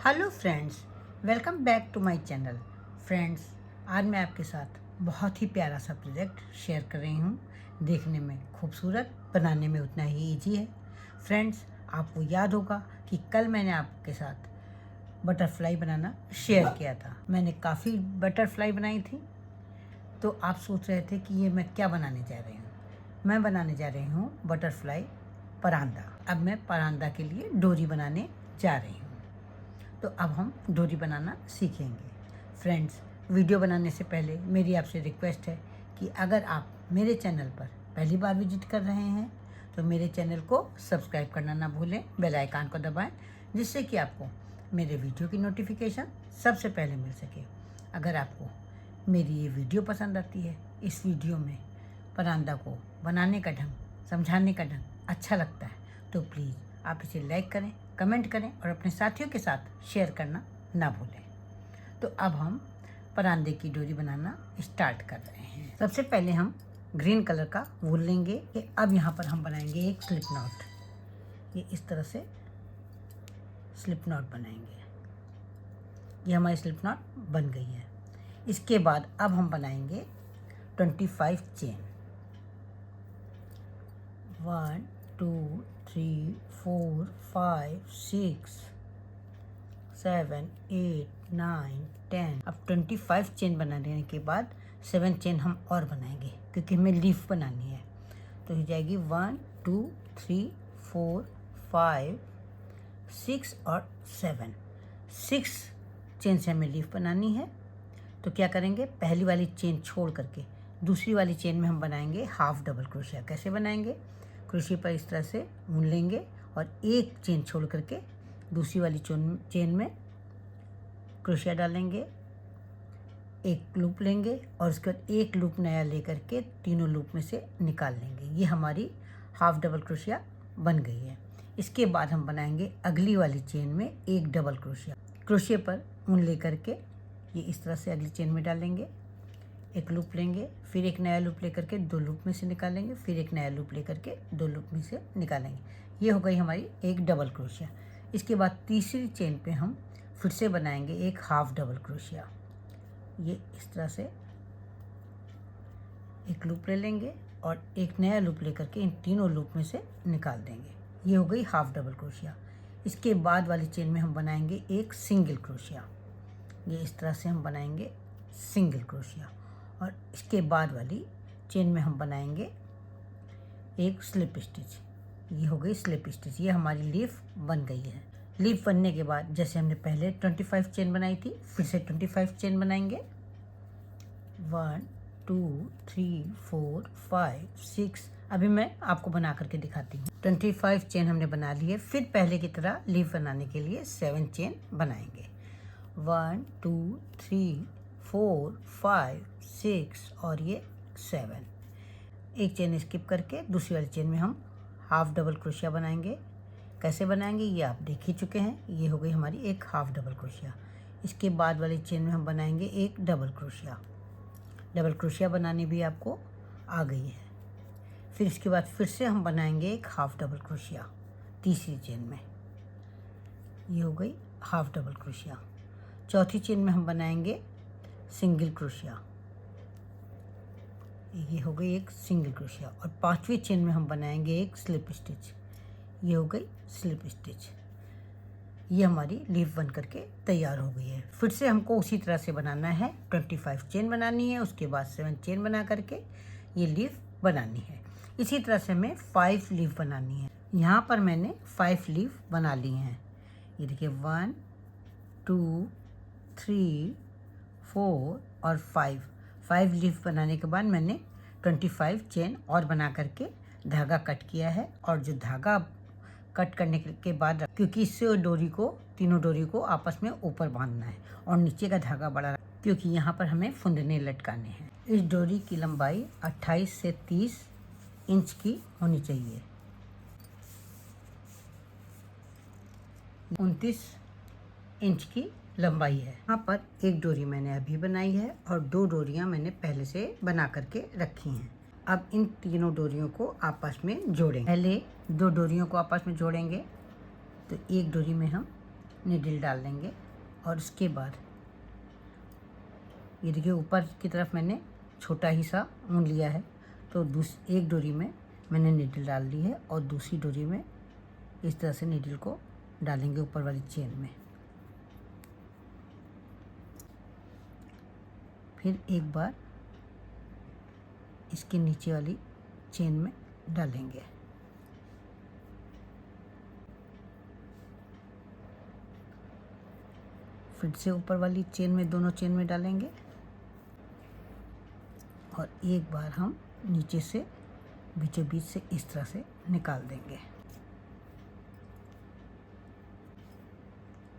Hello friends, welcome back to my channel. Friends, आज मैं आपके साथ बहुत ही प्यारा सा प्रोजेक्ट शेयर कर रही हूँ। देखने में खूबसूरत, बनाने में उतना ही इजी है। फ्रेंड्स, आपको याद होगा कि कल मैंने आपके साथ बटरफ्लाई बनाना शेयर किया था। मैंने काफ़ी बटरफ्लाई बनाई थी। तो आप सोच रहे थे कि ये मैं क्या बनाने जा रही हूँ। मैं बनाने जा रही हूँ बटरफ्लाई परांदा। अब मैं परांदा के लिए डोरी बनाने जा रही हूँ। तो अब हम डोरी बनाना सीखेंगे। फ्रेंड्स, वीडियो बनाने से पहले मेरी आपसे रिक्वेस्ट है कि अगर आप मेरे चैनल पर पहली बार विजिट कर रहे हैं तो मेरे चैनल को सब्सक्राइब करना ना भूलें, बेल आइकन को दबाएं, जिससे कि आपको मेरे वीडियो की नोटिफिकेशन सबसे पहले मिल सके। अगर आपको मेरी ये वीडियो पसंद आती है, इस वीडियो में परांदा को बनाने का ढंग, समझाने का ढंग अच्छा लगता है, तो प्लीज़ आप इसे लाइक करें, कमेंट करें और अपने साथियों के साथ शेयर करना ना भूलें। तो अब हम परांदे की डोरी बनाना स्टार्ट कर रहे हैं। सबसे पहले हम ग्रीन कलर का वूल लेंगे। अब यहाँ पर हम बनाएंगे एक स्लिप नॉट। ये इस तरह से स्लिप नॉट बनाएंगे। ये हमारी स्लिप नॉट बन गई है। इसके बाद अब हम बनाएंगे 25 चेन। 1 2 3 4 5 6 7 8 9 10। अब 25 चेन बनाने के बाद 7 चेन हम और बनाएंगे, क्योंकि हमें लीफ बनानी है। तो हो जाएगी 1 2 3 4 5 6 और 7। 6 चेन से हमें लीफ बनानी है। तो क्या करेंगे, पहली वाली चेन छोड़ करके दूसरी वाली चेन में हम बनाएंगे हाफ डबल क्रोशिया। कैसे बनाएंगे, क्रोशिया पर इस तरह से ऊन लेंगे और एक चेन छोड़ करके दूसरी वाली चेन में क्रोशिया डालेंगे, एक लूप लेंगे और उसके बाद एक लूप नया लेकर के तीनों लूप में से निकाल लेंगे। ये हमारी हाफ डबल क्रोशिया बन गई है। इसके बाद हम बनाएंगे अगली वाली चेन में एक डबल क्रोशिया। क्रोशिया पर ऊन लेकर के ये इस तरह से अगली चेन में डालेंगे, एक लूप लेंगे, फिर एक नया लूप लेकर के दो लूप में से निकालेंगे, फिर एक नया लूप लेकर के दो लूप में से निकालेंगे। ये हो गई हमारी एक डबल क्रोशिया। इसके बाद तीसरी चेन पे हम फिर से बनाएंगे एक हाफ डबल क्रोशिया। ये इस तरह से एक लूप ले लेंगे और एक नया लूप लेकर के इन तीनों लूप में से निकाल देंगे। ये हो गई हाफ डबल क्रोशिया। इसके बाद वाली चेन में हम बनाएंगे एक सिंगल क्रोशिया। ये इस तरह से हम बनाएंगे सिंगल क्रोशिया। और इसके बाद वाली चेन में हम बनाएंगे एक स्लिप स्टिच। ये हो गई स्लिप स्टिच। ये हमारी लीफ बन गई है। लीफ बनने के बाद जैसे हमने पहले 25 चेन बनाई थी, फिर से 25 चेन बनाएंगे। 1 2 3 4 5 6। अभी मैं आपको बना करके दिखाती हूँ। 25 चेन हमने बना ली है। फिर पहले की तरह लीफ बनाने के लिए 7 चेन बनाएंगे। 1 2 3 4 5 6 और ये 7। एक चेन स्किप करके दूसरी वाली चेन में हम हाफ डबल क्रोशिया बनाएंगे। कैसे बनाएंगे ये आप देख ही चुके हैं। ये हो गई हमारी एक हाफ डबल क्रोशिया। इसके बाद वाली चेन में हम बनाएंगे एक डबल क्रोशिया। डबल क्रोशिया बनानी भी आपको आ गई है। फिर इसके बाद फिर से हम बनाएंगे एक हाफ डबल क्रोशिया तीसरी चेन में। ये हो गई हाफ डबल क्रोशिया। चौथी चेन में हम बनाएंगे सिंगल क्रोशिया। ये हो गई एक सिंगल क्रोशिया। और पांचवी चेन में हम बनाएंगे एक स्लिप स्टिच। ये हो गई स्लिप स्टिच। ये हमारी लीफ बन करके तैयार हो गई है। फिर से हमको उसी तरह से बनाना है। 25 चेन बनानी है, उसके बाद 7 चेन बना करके ये लीफ बनानी है। इसी तरह से हमें 5 लीफ बनानी है। यहाँ पर मैंने 5 लीफ बना ली हैं। ये देखिए 1 2 3 4 और 5 लीफ बनाने के बाद मैंने 25 चेन और बना करके धागा कट किया है। और जो धागा कट करने के बाद, क्योंकि इससे डोरी को, तीनों डोरी को आपस में ऊपर बांधना है और नीचे का धागा बड़ा, क्योंकि यहाँ पर हमें फुंदने लटकाने हैं। इस डोरी की लंबाई 28 से 30 इंच की होनी चाहिए। 29 इंच की लंबाई है। यहाँ पर एक डोरी मैंने अभी बनाई है और 2 डोरियाँ मैंने पहले से बना करके रखी हैं। अब इन तीनों डोरियों को आपस में जोड़ेंगे। पहले 2 डोरियों को आपस में जोड़ेंगे। तो एक डोरी में हम नीडल डाल लेंगे। और उसके बाद ये देखिए ऊपर की तरफ मैंने छोटा ही सा ऊन लिया है, तो एक डोरी में मैंने नीडल डाल दी है और दूसरी डोरी में इस तरह से नीडल को डालेंगे ऊपर वाली चेन में। फिर एक बार इसके नीचे वाली चेन में डालेंगे। फिर से ऊपर वाली चेन में, दोनों चेन में डालेंगे और एक बार हम नीचे से बीचों बीच से इस तरह से निकाल देंगे।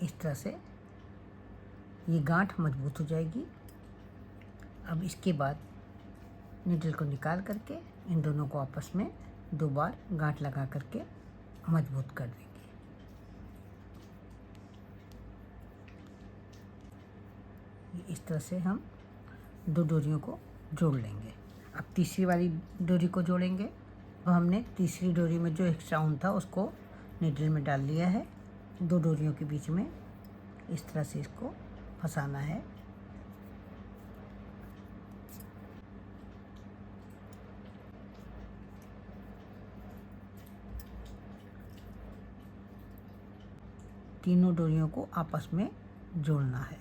इस तरह से ये गांठ मजबूत हो जाएगी। अब इसके बाद नीडल को निकाल करके इन दोनों को आपस में 2 बार गांठ लगा करके मजबूत कर देंगे। इस तरह से हम 2 डोरियों को जोड़ लेंगे। अब तीसरी वाली डोरी को जोड़ेंगे। अब हमने तीसरी डोरी में जो एक्स्ट्रा ऊन था उसको नीडल में डाल लिया है। 2 डोरियों के बीच में इस तरह से इसको फंसाना है। तीनों डोरियों को आपस में जोड़ना है।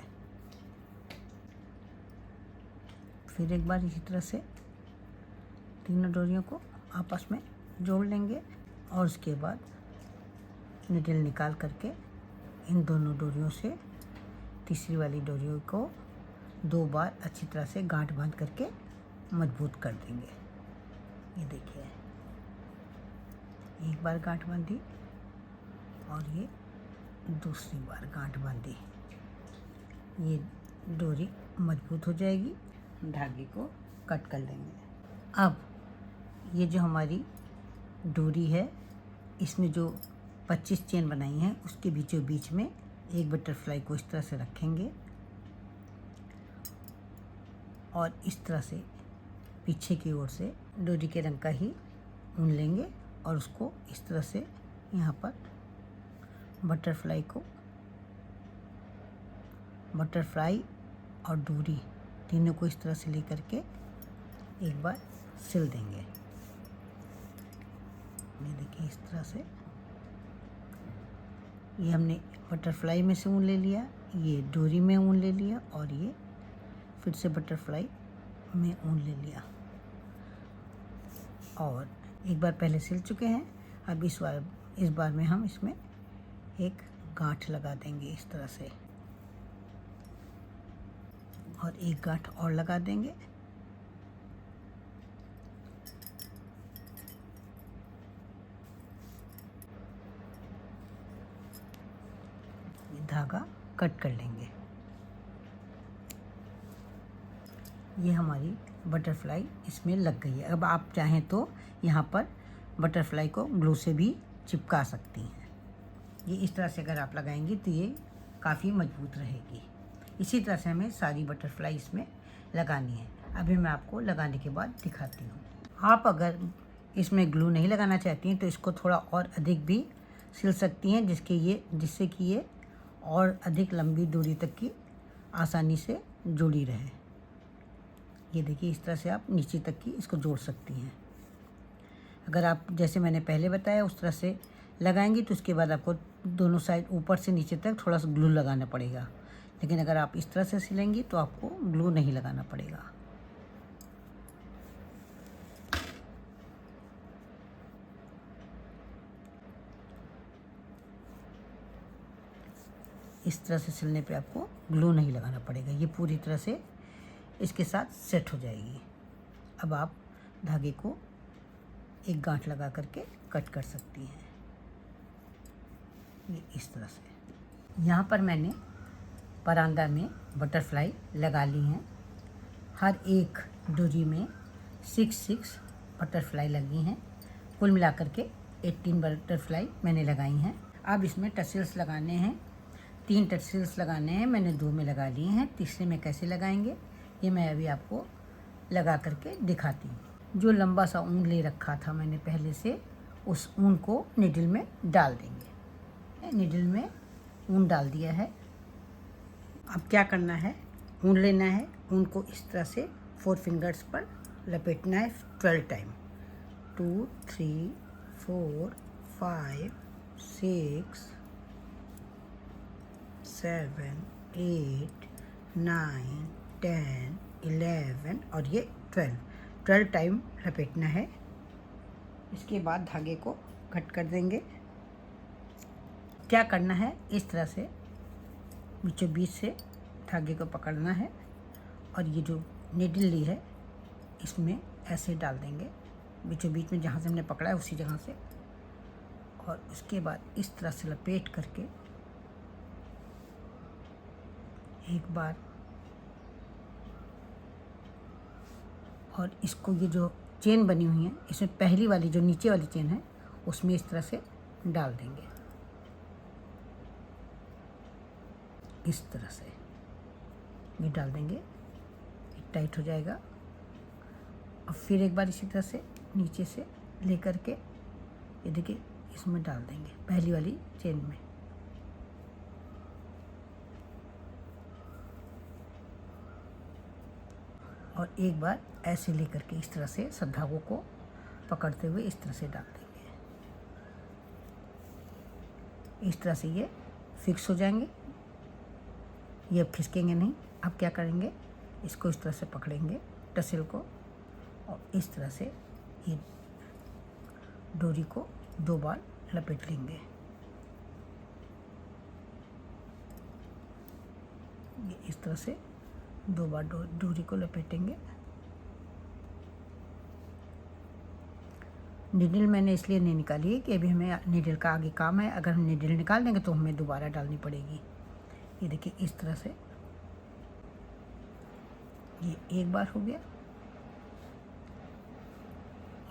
फिर एक बार इसी तरह से तीनों डोरियों को आपस में जोड़ लेंगे और उसके बाद नीडल निकाल करके इन दोनों डोरियों से तीसरी वाली डोरियों को 2 बार अच्छी तरह से गांठ बांध करके मजबूत कर देंगे। ये देखिए, एक बार गांठ बांधी और ये दूसरी बार गांठ बांधी। ये डोरी मजबूत हो जाएगी। धागे को कट कर लेंगे। अब ये जो हमारी डोरी है, इसमें जो 25 चेन बनाई हैं उसके बीचों बीच में एक बटरफ्लाई को इस तरह से रखेंगे और इस तरह से पीछे की ओर से डोरी के रंग का ही ऊन लेंगे और उसको इस तरह से यहाँ पर बटरफ्लाई और डोरी तीनों को इस तरह से लेकर के एक बार सिल देंगे। ये देखिए, इस तरह से ये हमने बटरफ्लाई में से ऊन ले लिया, ये डोरी में ऊन ले लिया और ये फिर से बटरफ्लाई में ऊन ले लिया और एक बार पहले सिल चुके हैं। अब इस बार में हम इसमें एक गांठ लगा देंगे इस तरह से और एक गांठ और लगा देंगे। धागा कट कर लेंगे। ये हमारी बटरफ्लाई इसमें लग गई है। अब आप चाहें तो यहाँ पर बटरफ्लाई को ग्लू से भी चिपका सकती हैं। ये इस तरह से अगर आप लगाएंगी तो ये काफ़ी मजबूत रहेगी। इसी तरह से हमें सारी बटरफ्लाई इसमें लगानी है। अभी मैं आपको लगाने के बाद दिखाती हूँ। आप अगर इसमें ग्लू नहीं लगाना चाहती हैं तो इसको थोड़ा और अधिक भी सिल सकती हैं, जिससे कि ये और अधिक लंबी दूरी तक की आसानी से जुड़ी रहे। ये देखिए, इस तरह से आप नीचे तक की इसको जोड़ सकती हैं। अगर आप जैसे मैंने पहले बताया उस तरह से लगाएंगी तो उसके बाद आपको दोनों साइड ऊपर से नीचे तक थोड़ा सा ग्लू लगाना पड़ेगा, लेकिन अगर आप इस तरह से सिलेंगी तो आपको ग्लू नहीं लगाना पड़ेगा। इस तरह से सिलने पे आपको ग्लू नहीं लगाना पड़ेगा। ये पूरी तरह से इसके साथ सेट हो जाएगी। अब आप धागे को एक गांठ लगा करके कट कर सकती हैं। ये इस तरह से। यहाँ पर मैंने परांदा में बटरफ्लाई लगा ली हैं। हर एक डोरी में 6 बटरफ्लाई लगी हैं। कुल मिलाकर के 18 बटरफ्लाई मैंने लगाई हैं। अब इसमें टसल्स लगाने हैं। 3 टसल्स लगाने हैं। मैंने 2 में लगा लिए हैं। तीसरे में कैसे लगाएंगे ये मैं अभी आपको लगा करके दिखाती हूँ। जो लंबा सा ऊन ले रखा था मैंने पहले से, उस ऊन को नीडल में डाल देंगे। नीडल में ऊन डाल दिया है। अब क्या करना है, ऊन लेना है, ऊन को इस तरह से 4 फिंगर्स पर लपेटना है 12 टाइम। 2 3 4 5 6 7 8 9 10 11 और ये 12 टाइम लपेटना है। इसके बाद धागे को कट कर देंगे। क्या करना है, इस तरह से बीचों बीच से धागे को पकड़ना है और ये जो नीडल ली है इसमें ऐसे डाल देंगे बीचों बीच में, जहाँ से हमने पकड़ा है उसी जगह से। और उसके बाद इस तरह से लपेट करके एक बार, और इसको ये जो चेन बनी हुई है इसमें पहली वाली जो नीचे वाली चेन है उसमें इस तरह से डाल देंगे, इस तरह से ये डाल देंगे, टाइट हो जाएगा। अब फिर एक बार इसी तरह से नीचे से लेकर के ये देखिए इसमें डाल देंगे पहली वाली चेन में। और एक बार ऐसे लेकर के इस तरह से सब धागों को पकड़ते हुए इस तरह से डाल देंगे। इस तरह से ये फिक्स हो जाएंगे, ये अब खिसकेंगे नहीं। अब क्या करेंगे, इसको इस तरह से पकड़ेंगे टसल को और इस तरह से ये डोरी को 2 बार लपेट लेंगे। ये इस तरह से 2 बार डोरी को लपेटेंगे। नीडल मैंने इसलिए नहीं निकाली है कि अभी हमें नीडल का आगे काम है। अगर हम नीडल निकाल देंगे तो हमें दोबारा डालनी पड़ेगी। ये देखिए इस तरह से ये एक बार हो गया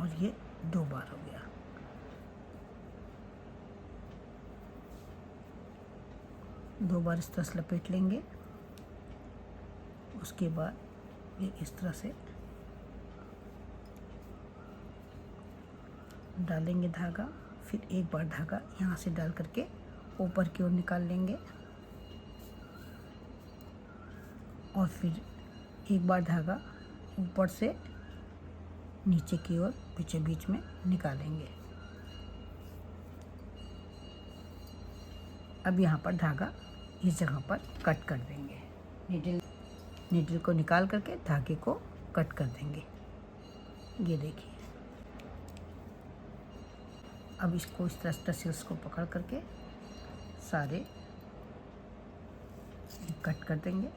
और ये 2 बार हो गया। दो बार इस तरह से लपेट लेंगे। उसके बाद ये इस तरह से डालेंगे धागा, फिर एक बार धागा यहाँ से डाल करके ऊपर की ओर निकाल लेंगे और फिर एक बार धागा ऊपर से नीचे की ओर बीचों बीच में निकालेंगे। अब यहाँ पर धागा इस जगह पर कट कर देंगे। नीडल को निकाल करके धागे को कट कर देंगे। ये देखिए, अब इसको इस तरह टसल्स को पकड़ करके सारे कट कर देंगे।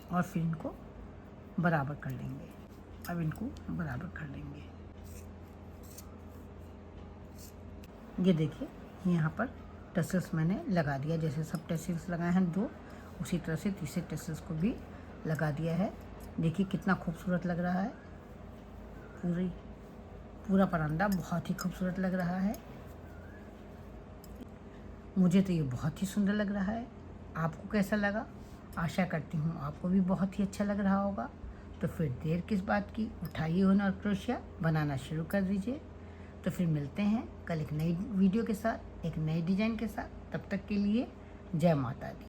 और फिर इनको बराबर कर लेंगे। अब इनको बराबर कर लेंगे। ये देखिए यहाँ पर टसल्स मैंने लगा दिया, जैसे सब टसल्स लगाए हैं 2, उसी तरह से तीसरे टसल्स को भी लगा दिया है। देखिए कितना खूबसूरत लग रहा है। पूरा परांदा बहुत ही खूबसूरत लग रहा है। मुझे तो ये बहुत ही सुंदर लग रहा है। आपको कैसा लगा? आशा करती हूँ आपको भी बहुत ही अच्छा लग रहा होगा। तो फिर देर किस बात की, उठाइए ऊन और क्रोशिया बनाना शुरू कर दीजिए। तो फिर मिलते हैं कल एक नई वीडियो के साथ, एक नए डिज़ाइन के साथ। तब तक के लिए जय माता दी।